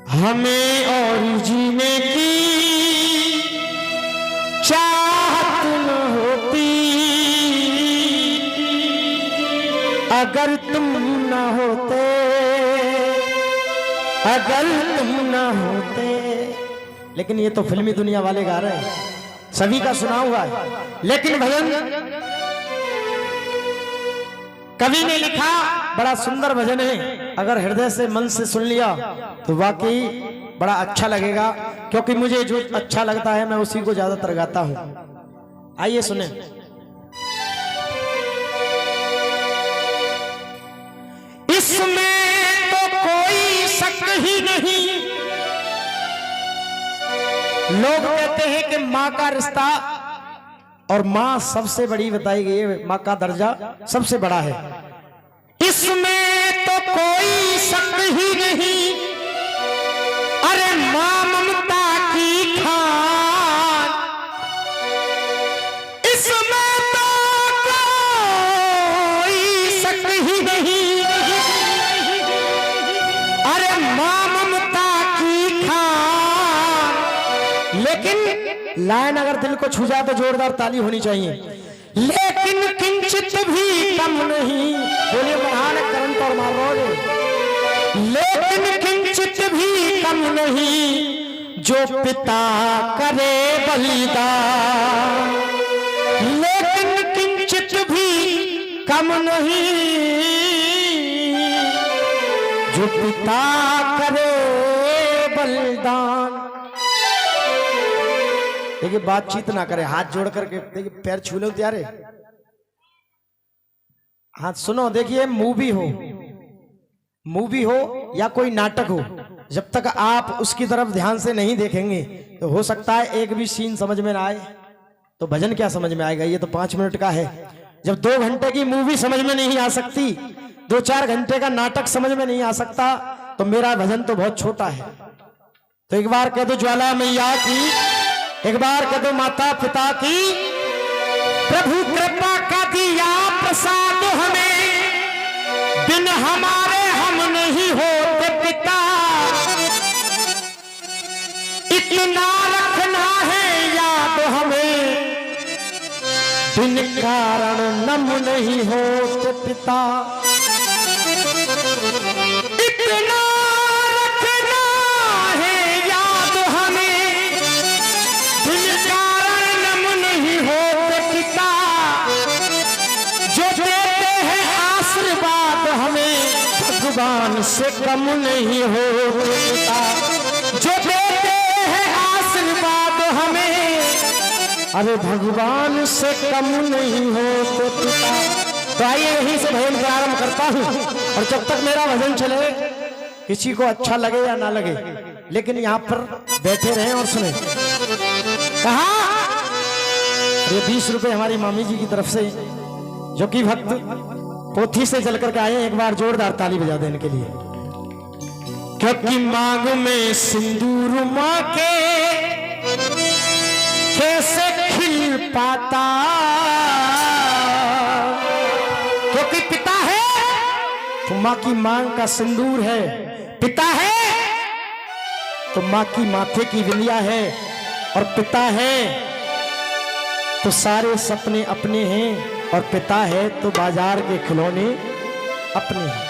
हमें और जीने की चाहत न होती अगर तुम न होते, अगर तुम न होते। लेकिन ये तो फिल्मी दुनिया वाले गा रहे हैं, सभी का सुना हुआ है। लेकिन भजन कवि ने लिखा, बड़ा सुंदर भजन है। अगर हृदय से मन से सुन लिया तो वाकई बड़ा अच्छा लगेगा, क्योंकि मुझे जो अच्छा लगता है मैं उसी को ज्यादातर गाता हूं। आइए सुने। इसमें तो कोई शक ही नहीं, लोग कहते हैं कि मां का रिश्ता और मां सबसे बड़ी बताई गई है, मां का दर्जा सबसे बड़ा है। इसमें तो कोई शक ही नहीं, अरे मां ममता की खान। इसमें तो कोई शक ही नहीं, अरे मां ममता की खान। लेकिन लाइन अगर दिल को छू जाए तो जोरदार ताली होनी चाहिए। लेकिन किंचित भी कम नहीं, बोलिए बढ़ाने करंट और मारो। लेकिन किंचित भी कम नहीं जो पिता करे बलिदान। लेकिन किंचित भी कम नहीं जो पिता करे बलिदान। देखिए बातचीत ना करे, हाथ जोड़ करके देखिए, पैर छू लो त्यारे, हाथ सुनो। देखिए मूवी हो या कोई नाटक हो, जब तक आप उसकी तरफ ध्यान से नहीं देखेंगे तो हो सकता है एक भी सीन समझ में ना आए, तो भजन क्या समझ में आएगा। ये तो 5 मिनट का है। जब 2 घंटे की मूवी समझ में नहीं आ सकती, 2-4 घंटे का नाटक समझ में नहीं आ सकता, तो मेरा भजन तो बहुत छोटा है। तो एक बार कह दो ज्वाला मैया की, एक बार कह दो माता पिता की, प्रभु कृपा का दिया प्रसाद हमें, बिन हमारे हम नहीं होते पिता। इतना रखना है याद हमें, बिन कारण नम नहीं होते पिता। इतना रखना है याद हमें, बिन कारण नम नहीं होते पिता। जो देते हैं आशीर्वाद हमें, भगवान से कम नहीं होते पिता। जो देते हैं आशीर्वाद हमें, अरे भगवान से कम नहीं होते पिता। तो आइए यहीं से भजन प्रारंभ करता हूं, और जब तक मेरा भजन चले, किसी को अच्छा लगे या ना लगे, लेकिन यहाँ पर बैठे रहें और सुने। कहा ये 20 रुपए हमारी मामी जी की तरफ से, जो कि भक्त पोथी से चल करके आए, एक बार जोरदार ताली बजा देने के लिए। क्योंकि मांग में सिंदूर मां के कैसे खिल पाता, क्योंकि पिता है तो मां की मांग का सिंदूर है, पिता है तो मां की माथे की बिंदिया है, और पिता है तो सारे सपने अपने हैं, और पिता है तो बाजार के खिलौने अपने हैं।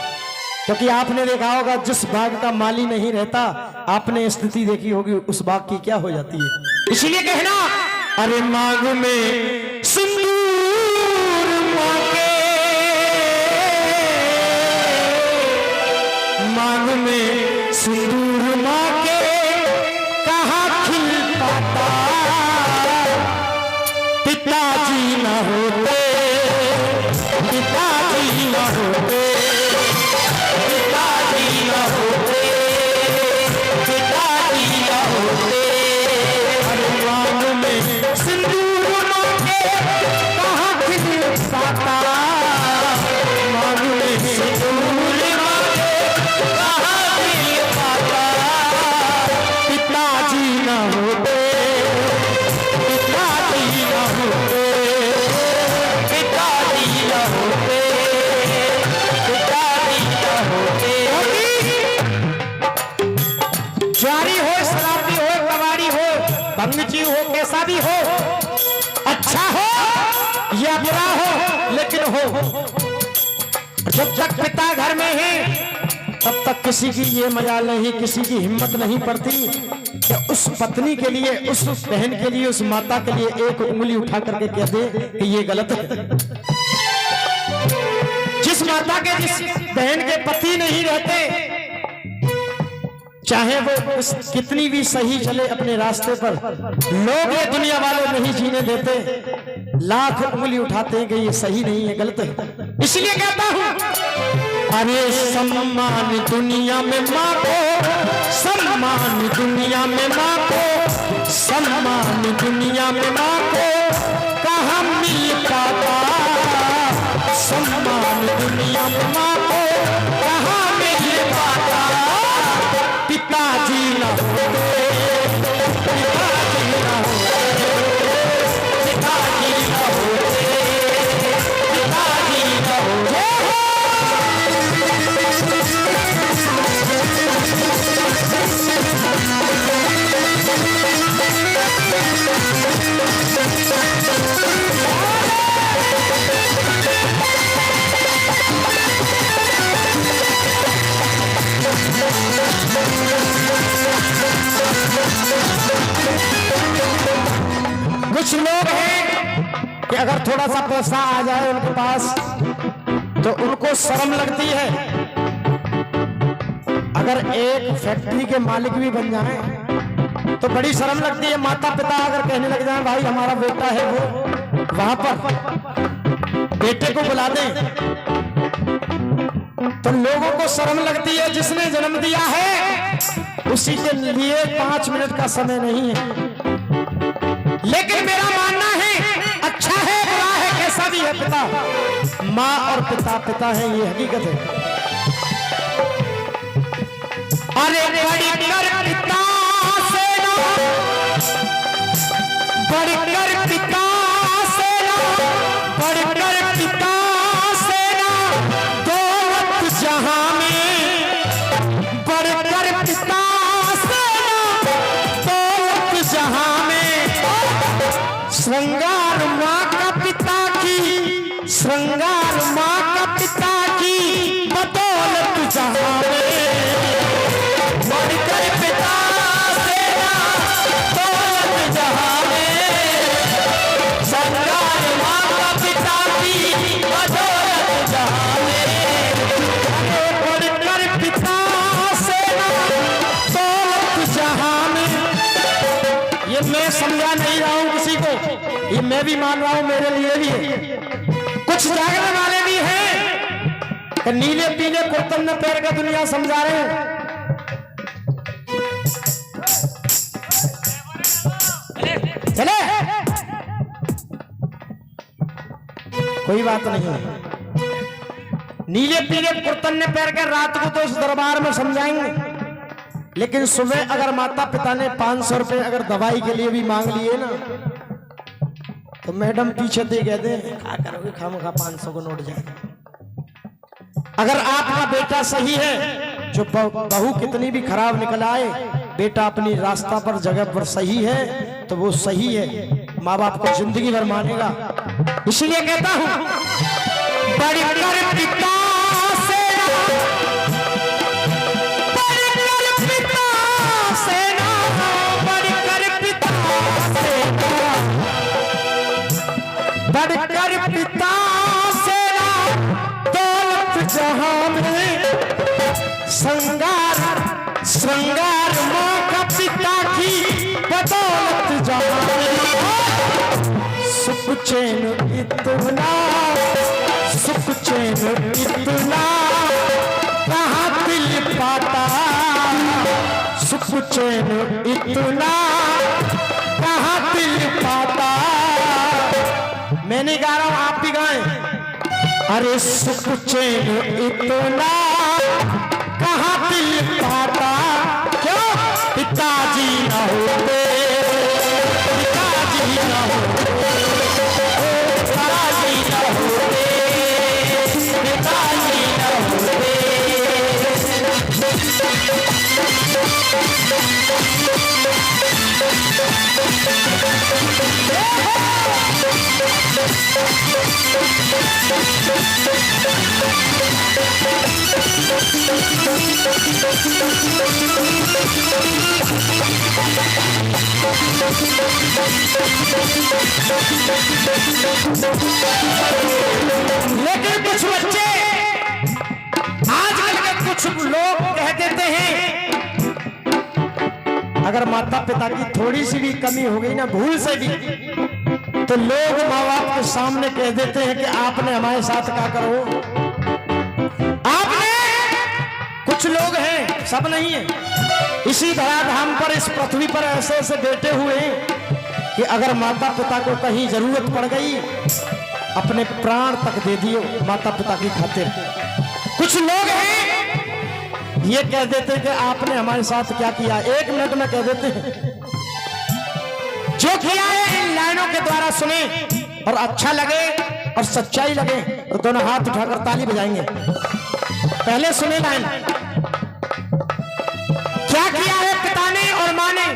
क्योंकि आपने देखा होगा जिस बाग का माली नहीं रहता, आपने स्थिति देखी होगी उस बाग की क्या हो जाती है। इसीलिए कहना, अरे मांग में सिंदूर मां के, मांग में सिंदूर मां के कहाँ खिल पाता। पिताजी न होते, पिताजी न होते, पिताजी न होते, पिताजी न होते। अरे मांग में सिंदूर मां के अंगजी हो, कैसा भी हो, अच्छा हो या बुरा हो, लेकिन हो। जब तक पिता घर में है तब तक किसी की ये मजाल नहीं, किसी की हिम्मत नहीं पड़ती कि उस पत्नी के लिए, उस बहन के लिए, उस माता के लिए एक उंगली उठा करके कह दे कि ये गलत है। जिस माता के, जिस बहन के पति नहीं रहते, चाहे वो कितनी भी सही चले अपने रास्ते पर, लोग ये दुनिया वाले नहीं जीने देते, लाख उंगली उठाते हैं कि ये सही नहीं है, गलत है। इसलिए कहता हूं, अरे सम्मान दुनिया में माँ को, सम्मान दुनिया में माँ को, सम्मान दुनिया में माँ को कहाँ मिल पाता, सम्मान दुनिया में माँ को कहाँ मिल पाता। पिताजी ना होते, पिताजी ना होते, पिताजी ना होते, पिताजी ना होते। कुछ लोग हैं कि अगर थोड़ा सा पैसा आ जाए उनके पास तो उनको शर्म लगती है। अगर एक फैक्ट्री के मालिक भी बन जाए तो बड़ी शर्म लगती है। माता पिता अगर कहने लग जाए भाई हमारा बेटा है, वो वहां पर बेटे को बुला दें तो लोगों को शर्म लगती है। जिसने जन्म दिया है उसी के लिए 5 मिनट का समय नहीं है। लेकिन मेरा मानना है अच्छा है बुरा है कैसा भी है, पिता माँ और पिता पिता है, ये हकीकत है। अरे बढ़कर पिता से ना, बढ़कर पिता से ना, बढ़कर पिता से ना दौलत जहां में, बढ़कर पिता से ना दौलत जहां में। श्रृंगार माँ का पिता की, श्रृंगार माँ का पिता की बदौलत जहां में, बढ़कर पिता से ना दौलत जहां में। श्रृंगार माँ का पिता की बदौलत जहां में, बढ़कर पिता से ना दौलत जहां में। ये मैं समझा नहीं रहा हूं किसी को, ये मैं भी मान रहा हूं, मेरे लिए भी है। कुछ जागने वाले भी हैं कि नीले पीले कुर्तन में पैर का दुनिया समझा रहे हैं। चले कोई बात नहीं है। नीले पीले कुर्तन में पैर के रात को तो उस दरबार में समझाएंगे, लेकिन सुबह अगर माता पिता ने 500 रुपए अगर दवाई के लिए भी मांग लिए ना तो मैडम पीछे दे कहते हैं क्या करोगे, खामखा 500 को नोट जाए। अगर आपका बेटा सही है, जो बहू कितनी भी खराब निकल आए, बेटा अपनी रास्ता पर जगह पर सही है तो वो सही है, माँ बाप को जिंदगी भर मानेगा। इसलिए कहता हूं बढ़कर पिता से ना, बढ़कर पिता से ना, बढ़कर पिता से ना, बढ़कर पिता से ना दौलत जहां में। श्रृंगार, श्रृंगार माँ का पिता की बदौलत जहां में। सुख चैन इतना, सुख चैन इतना कहाँ दिल पाता, सुख चैन इतना कहाँ दिल पाता। मैं नहीं गा रहा हूं, आप भी गाएं। अरे सुख चैन इतना कहाँ दिल पाता, क्यों पिताजी ना होते, पिताजी ना होते, पिताजी ना होते, पिताजी ना होते। लेकिन कुछ बच्चे आजकल के कुछ लोग कह देते हैं, अगर माता पिता की थोड़ी सी भी कमी हो गई ना भूल से भी, तो लोग माँ बाप के सामने कह देते हैं कि आपने हमारे साथ क्या करो, आपने, कुछ लोग हैं, सब नहीं है, इसी धराधाम पर, इस पृथ्वी पर ऐसे ऐसे बैठे हुए हैं कि अगर माता पिता को कहीं जरूरत पड़ गई, अपने प्राण तक दे दियो माता पिता की खातिर। कुछ लोग हैं ये कह देते हैं कि आपने हमारे साथ क्या किया, 1 मिनट में कह देते हैं। जो किया है इन लाइनों के द्वारा सुने और अच्छा लगे और सच्चाई लगे तो दोनों हाथ उठाकर ताली बजाएंगे। पहले सुने लाइन, क्या किया है पिता ने और माँ ने,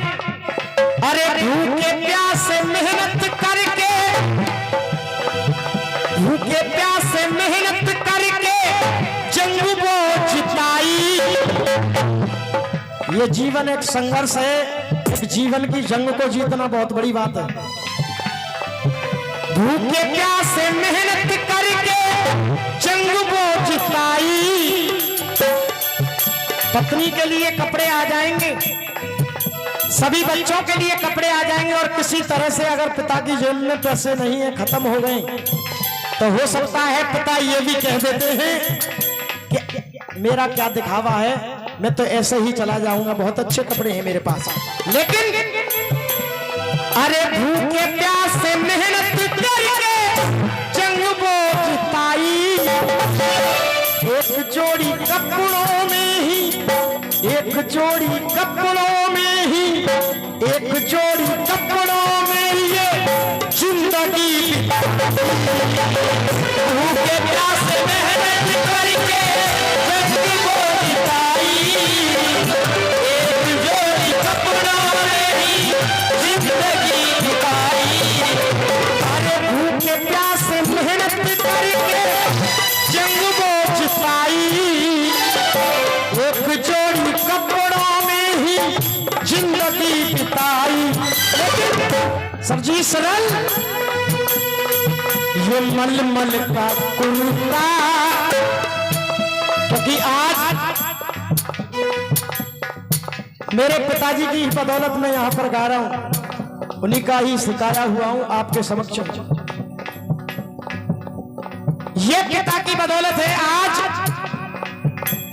अरे भूखे प्यासे मेहनत करके, भूखे प्यासे मेहनत करके जंग वो जिताई। ये जीवन एक संघर्ष है, एक जीवन की जंग को जीतना बहुत बड़ी बात है। भूखे प्यासे मेहनत करके जंग वो जिताई। पत्नी के लिए कपड़े आ जाएंगे, सभी बच्चों के लिए कपड़े आ जाएंगे, और किसी तरह से अगर पिता की जेब में पैसे नहीं है, खत्म हो गए, तो हो सकता है पिता ये भी कह देते हैं कि मेरा क्या दिखावा है, मैं तो ऐसे ही चला जाऊंगा, बहुत अच्छे कपड़े हैं मेरे पास। लेकिन अरे भूखे प्यासे मेहनत करके जंग वो जिताई। एक जोड़ी कपड़ों में ही, एक जोड़ी कपड़ों में ही, एक जोड़ी कपड़ों में ये जिंदगी। भूखे प्यासे मेहनत करके जंग वो जिताई। एक जोड़ी कपड़ों में ही जिंदगी बिताई। अरे भूखे प्यासे मेहनत करके जंग वो जिताई। एक जोड़ी कपड़ों में ही जिंदगी बिताई। सर जी सरल, ये मलमल का कुर्ता, क्योंकि आज मेरे पिताजी की बदौलत मैं यहाँ पर गा रहा हूँ, उन्हीं का ही सिखाया हुआ हूँ आपके समक्ष। ये पिता की बदौलत है आज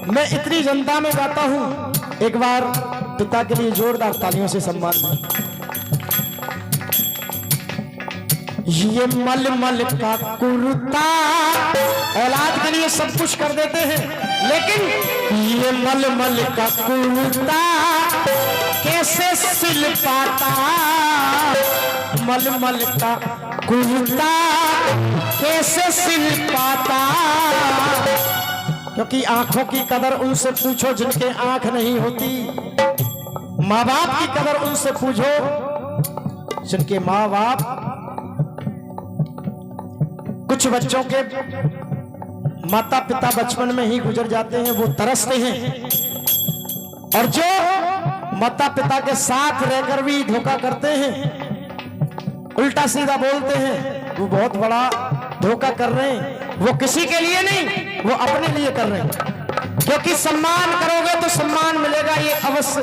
मैं इतनी जनता में गाता हूँ। एक बार पिता के लिए जोरदार तालियों से सम्मान दें। ये मलमल का कुर्ता, औलाद के लिए सब कुछ कर देते हैं, लेकिन ये मलमल का कुर्ता कैसे सिल पाता। मलमल का कुर्ता कैसे सिल पाता। क्योंकि आंखों की कदर उनसे पूछो जिनके आंख नहीं होती, माँ बाप की कदर उनसे पूछो जिनके माँ बाप। कुछ बच्चों के माता पिता बचपन में ही गुजर जाते हैं, वो तरसते हैं, और जो माता पिता के साथ रहकर भी धोखा करते हैं, उल्टा सीधा बोलते हैं, वो बहुत बड़ा धोखा कर रहे हैं। वो किसी के लिए नहीं, वो अपने लिए कर रहे हैं। क्योंकि सम्मान करोगे तो सम्मान मिलेगा, ये अवश्य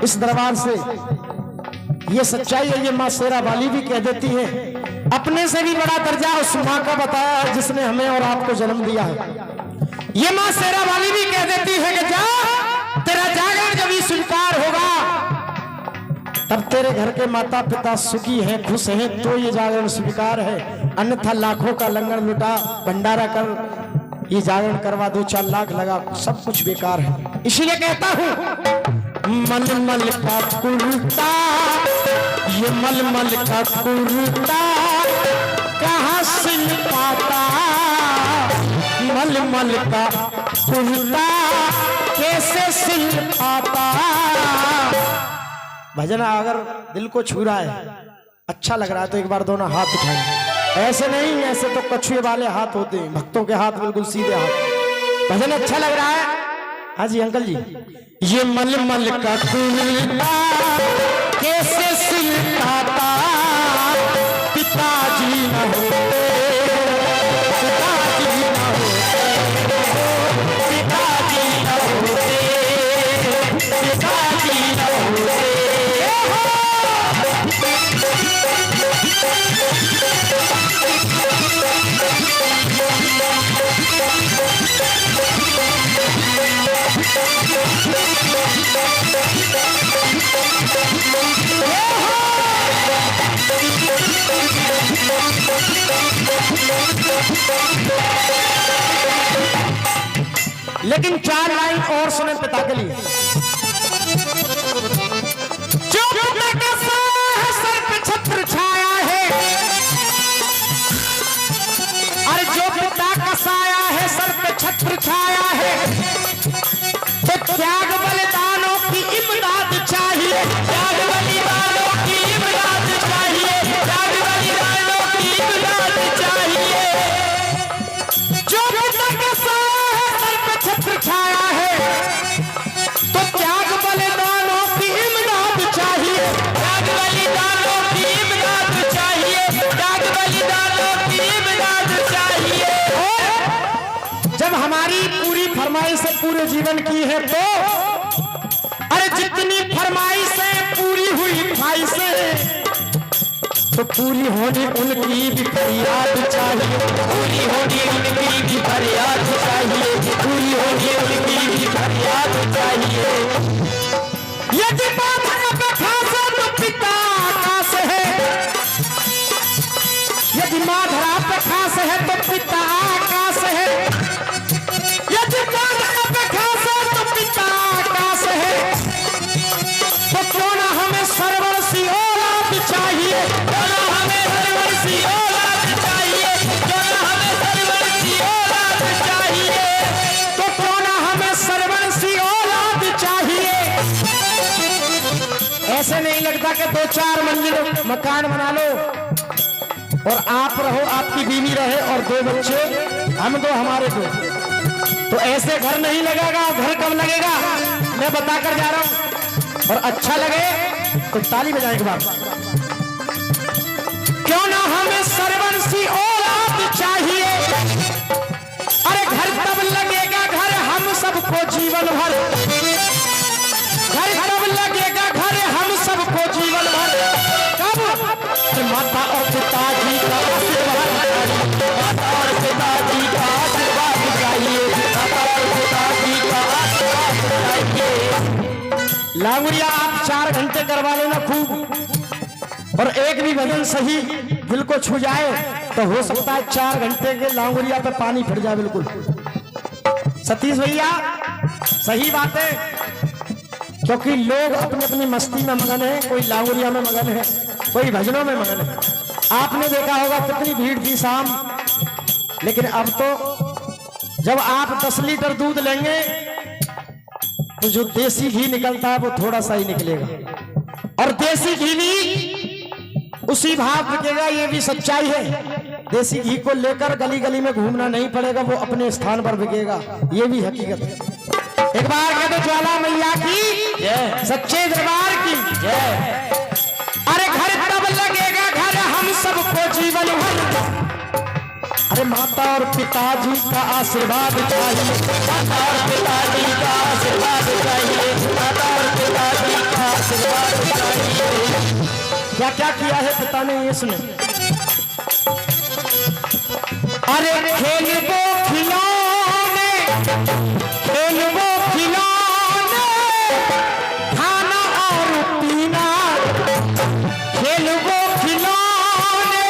इस दरबार से ये सच्चाई है। ये माँ शेरा वाली भी कह देती है, अपने से भी बड़ा दर्जा उस माँ का बताया है जिसने हमें और आपको जन्म दिया है। ये माँ शेरा वाली भी कह देती है कि जा तेरा जागरण जब ही स्वीकार होगा, तब तेरे घर के माता पिता सुखी हैं, खुश हैं, तो ये जागरण स्वीकार है। अन्यथा लाखों का लंगर लुटा, भंडारा कर, ये जागरण करवा, 2-4 लाख लगा, सब कुछ बेकार है। इसीलिए कहता हूं मलमल का कुर्ता, ये मलमल का कुर्ता कहाँ सिल पाता। मलमल का कुर्ता कैसे सिल पाता। भजन अगर दिल को छू रहा है, अच्छा लग रहा है, तो एक बार दोनों हाथ उठाएं ऐसे नहीं, ऐसे तो कछुए वाले हाथ होते हैं, भक्तों के हाथ बिल्कुल सीधे हाथ। भजन अच्छा लग रहा है। हाँ जी अंकल जी। ये मलमल का कुल्ला कैसे सिलता पिताजी न होते, पिताजी न होते, पिताजी न होते, पिताजी न होते। लेकिन 4 लाइन और सुने पिता के लिए। जो पिता का साया है सर पे छत्र छाया है, अरे जो पिता का साया है सर पे छत्र छाया है, तो त्याग बलिदानों की इमदाद चाहिए, त्याग बलिदानों की इमदाद चाहिए, त्याग बलिदानों की इमदाद चाहिए। जो पिता का साया है सर पे छत्र छाया है, तो त्याग बलिदानों की इमदाद चाहिए, त्याग बलिदानों की इमदाद चाहिए, त्याग बलिदानों की इमदाद चाहिए। जब हमारी पूरी फरमाइशें पूरे जीवन की है तो अरे जितनी फरमाइशें पूरी हुई ख्वाहिशें, तो पूरी होनी उनकी भी फरियाद चाहिए, पूरी होनी उनकी भी फरियाद चाहिए, पूरी होनी उनकी भी फरियाद चाहिए। यदि माता पे खासे तो पिता आकाश है, यदि माधरा पे खास है तो पिता आकाश है, यदि माधरा पे खास है तो पिता आकाश है, तो क्यों ना हमें सर्वस्वी औलाद चाहिए, क्यों ना हमें सर्वस्वी औलाद चाहिए, क्यों ना हमें सर्वस्वी औलाद चाहिए, तो क्यों ना हमें सर्वस्वी औलाद चाहिए। ऐसे नहीं लगता कि 2-4 मंजिल मकान बना लो और आप रहो, आपकी बीवी रहे और 2 बच्चे, हम 2 हमारे 2, तो ऐसे घर नहीं लगेगा। घर कब लगेगा मैं बताकर जा रहा हूं, और अच्छा लगे तो ताली बजाएं एक बार। क्यों ना हमें सर्वस्वी औलाद चाहिए, अरे घर तब लगेगा घर हम सबको जीवन भर, घर तब लगेगा घर हम सबको जीवन भर। कब? माता और पिताजी का आशीर्वाद चाहिए, माता और पिताजी का आशीर्वाद चाहिए, माता और पिताजी का आशीर्वाद चाहिए। लांगुरिया आप 4 घंटे करवा लेना खूब, और एक भी भजन सही दिल को छू जाए तो हो सकता है 4 घंटे के लांगुरिया पे पानी फिर जाए बिल्कुल। सतीश भैया सही बात है, क्योंकि लोग अपनी अपनी मस्ती में मगन है, कोई लांगुरिया में मगन है, कोई भजनों में मगन है। आपने देखा होगा कितनी भीड़ थी शाम, लेकिन अब तो जब आप 10 लीटर दूध लेंगे तो जो देसी घी निकलता है वो थोड़ा सा ही निकलेगा, और देसी घी भी उसी भाव बिकेगा, ये भी सच्चाई है। देसी घी को लेकर गली गली में घूमना नहीं पड़ेगा, वो अपने स्थान पर बिकेगा, ये भी हकीकत है। एक बार कहते ज्वाला मैया की जय, सच्चे दरबार की जय। अरे घर तब लगेगा घर हम सबको जीवन भर, अरे माता और पिताजी का आशीर्वाद चाहिए, माता और पिताजी का आशीर्वाद चाहिए, माता और पिताजी का आशीर्वाद चाहिए। क्या क्या किया है पिता ने ये सुने। अरे खेलबो खिलौने, खेलबो खिलौने, खाना और पीना, खेलबो खिलौने,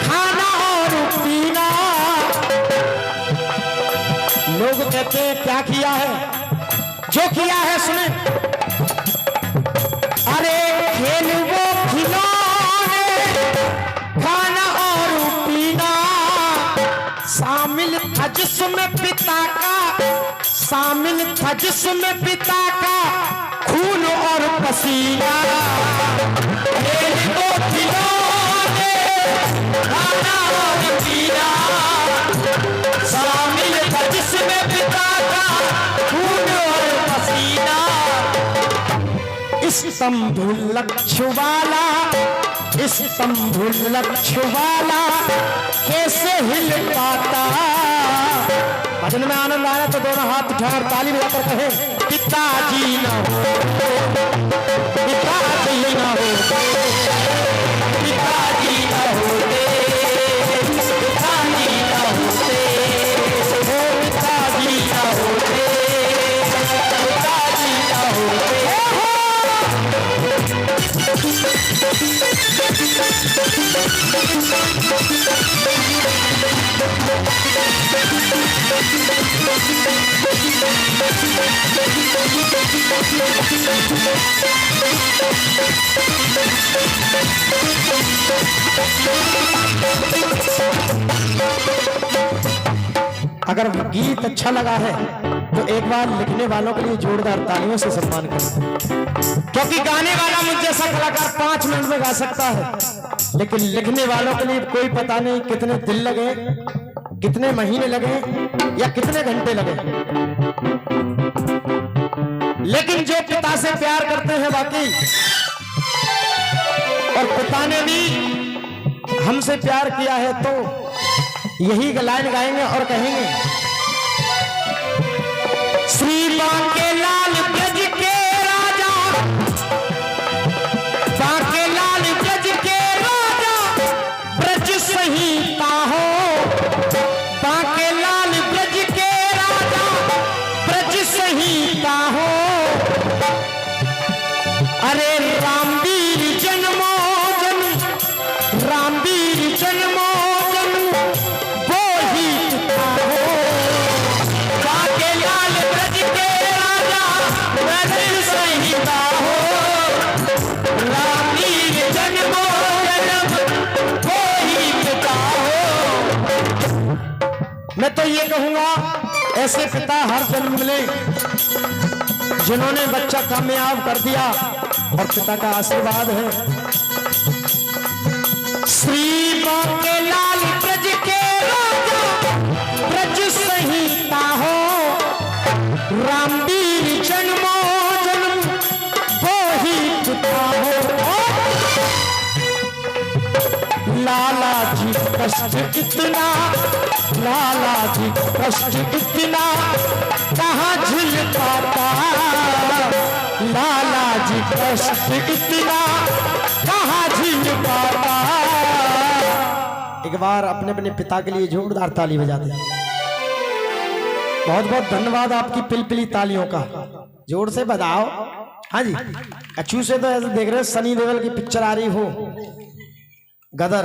खाना और पीना। लोग कहते हैं क्या किया है, जो किया है सुने। अरे खेलबो खिलौने, खाना और पीना, शामिल था जिसमें पिता का, शामिल था जिसमें पिता का खून और पसीना। खेलबो खिलौने, खाना और पीना, शामिल था जिसमें पिता का खून और पसीना। इस तंबू लक्ष्य वाला, इस तंबू लक्ष्य वाला कैसे हिल पाता। भजन में आनंद आया तो दोनों हाथ उठाकर ताली बजाकर कहे, पिताजी न हो, पिताजी न हो, पिताजी न होते, पिताजी न होते, पिताजी न होते, पिताजी न होते। अगर गीत अच्छा लगा है तो एक बार लिखने वालों के लिए जोरदार तालियों से सम्मान करें, क्योंकि गाने वाला मुझ जैसा कलाकार 5 मिनट में गा सकता है, लेकिन लिखने वालों के लिए कोई पता नहीं कितने दिन लगे, कितने महीने लगे या कितने घंटे लगे। लेकिन जो पिता से प्यार करते हैं बाकी, और पिता ने भी हमसे प्यार किया है, तो यही लाइन गाएंगे और कहेंगे, श्री बांके लाल ब्रज के राजा, बांके लाल ब्रज के राजा, ब्रज संहिता हो, बांके लाल ब्रज के राजा, ब्रज संहिता हो। अरे रामवीर जन्मो जन्म, रामवीर जन्मो मैं तो ये कहूंगा ऐसे पिता हर जन्म मिले जिन्होंने बच्चा कामयाब कर दिया, और पिता का आशीर्वाद है। श्री बांके लाल ब्रज के राजा, ब्रज संहिता हो, रामवीर जन्मो जन्म वो ही पिता हो। लाला जी कष्ट इतना, लाला जी कष्ट इतना कहाँ झेल पाता, लाला जी कष्ट इतना कहाँ झेल पाता। एक बार अपने अपने पिता के लिए जोरदार ताली बजा दे। बहुत बहुत धन्यवाद आपकी पिलपिली तालियों का, जोर से बजाओ। हाँ जी, कच्छू से तो ऐसे देख रहे सनी देओल की पिक्चर आ रही हो, गदर।